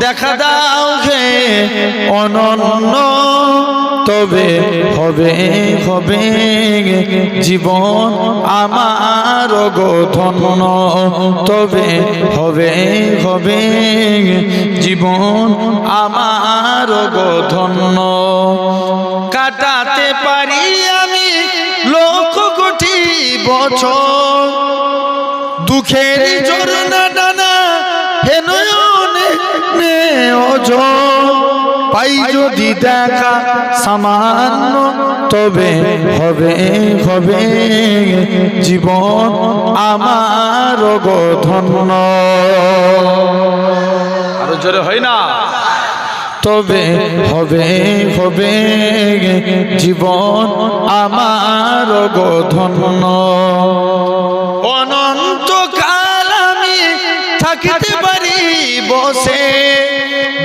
দেখা দাও হে অনন্য, তবে হবে হবে জীবন আমার গো ধন্য, তবে হবে হবে জীবন আমার গো ধন্য। কাটাতে পারি আমি লক্ষ কোটি বছর, দুঃখের ঝরনা ডানা হে নয়নে নে ওজন, পাই যদি দেখা সামান্য, তবে হবে হবে জীবন আমার গো ধন্য। আরো জোরে হয় না? তবে হবে হবে জীবন আমার গো ধন্য। অনন্তকাল আমি থাকিতে পারি বসে,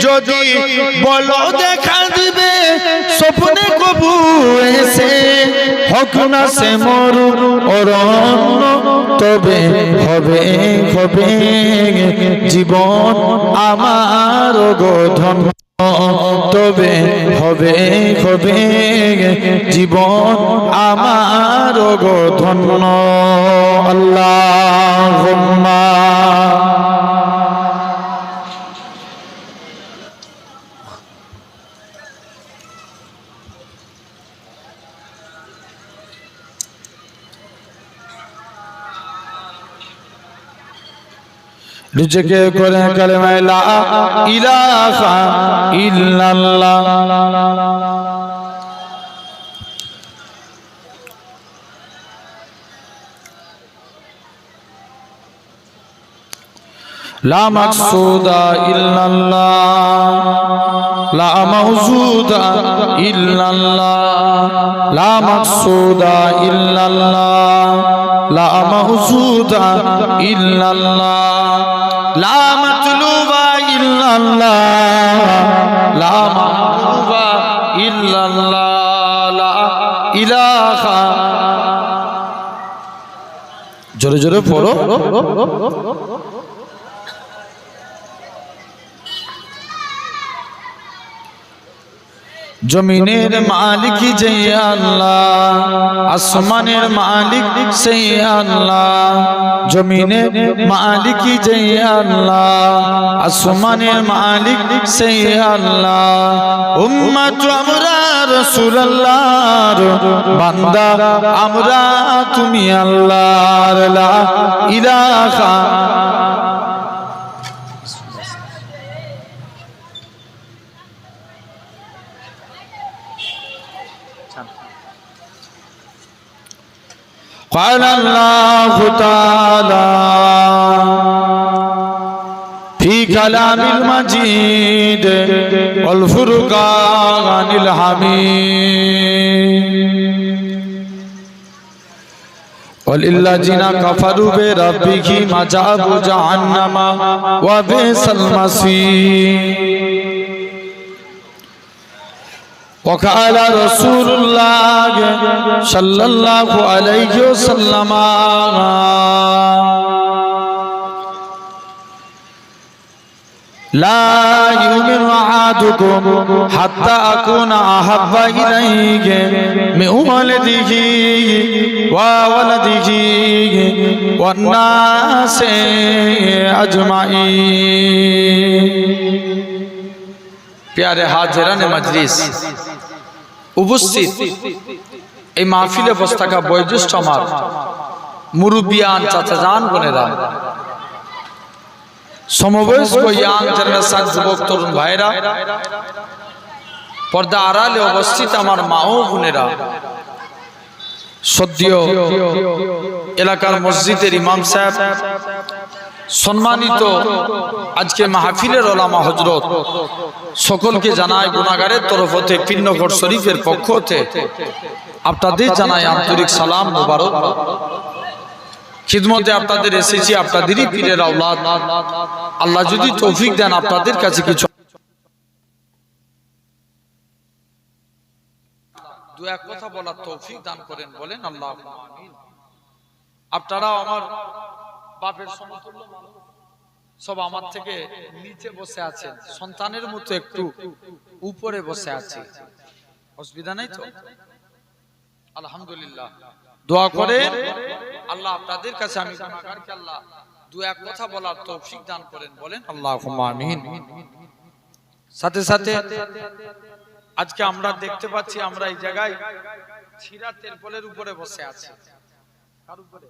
যদি বলো দেখা দিবে স্বপ্নে কবু এসে, হোক না সে মরু অরণ্য, তবে হবে হবে জীবন আমার গো ধন্য, তবে হবে হবে জীবন আমার গো ধন্য। আল্লাহুম্মা নিজেকে করে কালেমা লা ইলাহা ইল্লাল্লাহ। লা মাকসুদা ইল্লাল্লাহ, লা মাওজুদা ইল্লাল্লাহ, লা মাকসুদা ইল্লাল্লাহ, লা মাওজুদা ইল্লাল্লাহ, লা মাতলুবা ইল্লাল্লাহ, লা মাহবুবা ইল্লাল্লাহ, লা ইলাহা। জোরে জোরে পড়ো। জমিনের মালিক যে আল্লাহ, আসমানের মালিক সেই আল্লাহ। জমিনের মালিক যে আল্লাহ, আসমানের মালিক সেই আল্লাহ। উম্মত আমরা রাসূলুল্লাহর বান্দা, আমরা তুমি আল্লাহর লা ইলাহা। قال الله تعالى في كلام المجيد والفرقان الحميد، وللذين كفروا بربهم عذاب جهنم وبئس المصير. وقال رسول الله صلى الله عليه وسلم لا يؤمن أحدكم حتى أكون أحب إليه من ولده وولده والناس أجمعين। प्यारे हाजिरान मजलिस उपस्थित এই মাহফিলে বসে থাকা বয়োজ্যেষ্ঠ আমার মুরব্বিয়ান চাচাজান বোনেরা, সমবয়স্ক ইয়াং জেনারেশন যুবক তরুণ ভাইরা, পর্দা আড়ালে অবস্থিত আমার মা ও বোনেরা, সদ্য এলাকার মসজিদের ইমাম সাহেব, সম্মানিত আজকে মাহফিলের ওলামা হযরত, সকলকে জানাই গুনাহগারের তরফ হতে পিন্নগর শরীফের পক্ষ হতে আপনাদের জানাই আন্তরিক সালাম মোবারক। খিদমতে আপনাদের এসেছি, আপনাদেরই পীরের আওলাদ। আল্লাহ যদি তৌফিক দেন আপনাদের কাছে কিছু দু এক কথা বলার তৌফিক দান করেন, বলেন আল্লাহুম্মা আমিন। আপনারা আমার বাপের সমতুল্য মানুষ, সব আমার থেকে নিচে বসে আছেন, সন্তানের মতো একটু উপরে বসে আছে, অসুবিধা নাই তো? আলহামদুলিল্লাহ। দোয়া করে আল্লাহ আপনাদের কাছে, আমি গুনাহগারকে আল্লাহ দু এক কথা বলার তৌফিক দান করেন, বলেন আল্লাহুম্মা আমিন। সাথে সাথে আজকে আমরা দেখতে পাচ্ছি, আমরা এই জায়গায় ছিরা তেরপলের উপরে বসে আছি। কার উপরে?